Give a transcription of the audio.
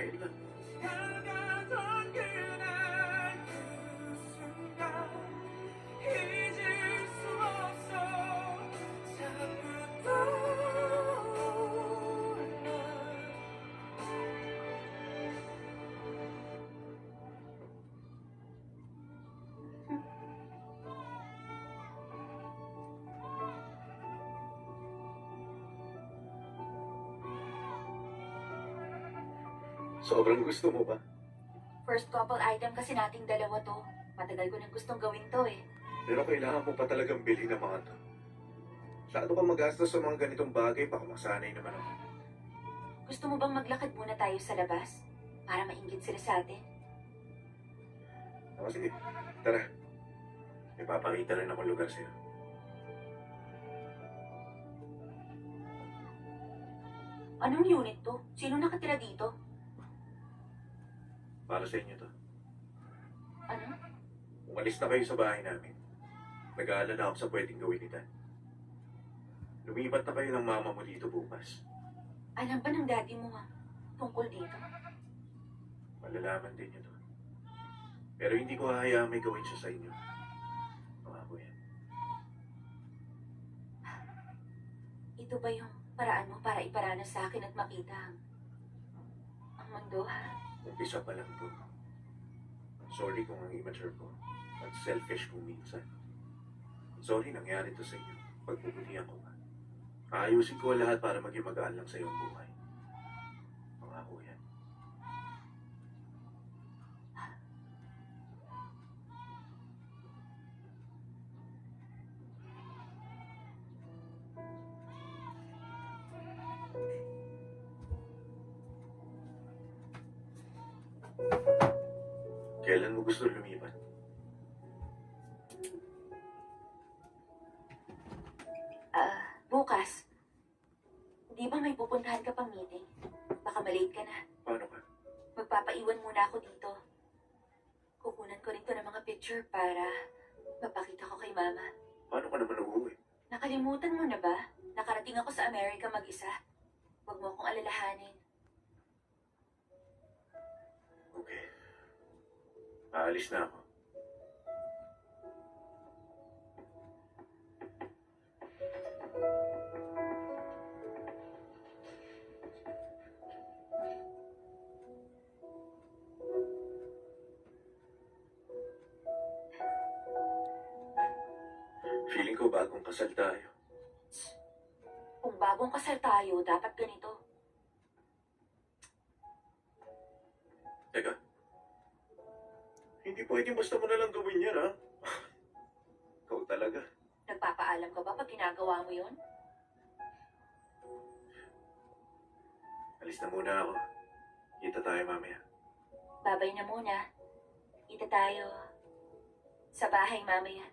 halika. 다가던 그날 그 순간 잊을 수 없어 자꾸 떠올라. Sobrang gusto mo ba? First couple item kasi nating dalawa to. Matagal ko nang gustong gawin to eh. Pero kailangan mo pa talagang bilhin ang mga to. Masyado kang magastos sa mga ganitong bagay, baka masanay naman ako. Gusto mo bang maglakad muna tayo sa labas? Para mainggit sila sa atin? Sige, tara. May papakita rin akong lugar sa'yo. Anong unit to? Sino nakatira dito? Para sa inyo to. Ano? Umalis na kayo sa bahay namin. Nag-aalala ako sa pwedeng gawin ni Dan. Lumipat na kayo ng mama mo dito bukas. Alam ba ng daddy mo tungkol dito? Malalaman din niyo to. Pero hindi ko hahayaang may gawin siya sa inyo. Pangako yan. Ito ba yung paraan mo para iparanas sa akin at makita ang mundo, ha? Umpisa pa lang to. Sorry kung ang immature ko at selfish kung minsan. Sorry nangyari to sa inyo. Pagpuputihan ko ka. Aayusin ko lahat para maging magaan lang sa iyong buhay. Pangako yan. Kailan mo gusto lumipat? Bukas. Di ba may pupuntahan ka pang meeting? Baka malate ka na. Paano ka? Magpapaiwan muna ako dito. Kukunan ko rin to ng mga picture para mapakita ko kay mama. Paano ka naman uuwi? Nakalimutan mo na ba? Nakarating ako sa Amerika mag-isa. Huwag mo akong alalahanin. Okay. Aalis na ako. Feeling ko bagong kasal tayo. Kung bagong kasal tayo, dapat ganito. Teka. Hindi pwedeng basta mo na lang gawin yan, ha? Ikaw talaga. Nagpapaalam ka ba pag ginagawa mo yun? Alis na muna ako. Kita tayo mamaya. Babay na muna. Kita tayo sa bahay mamaya.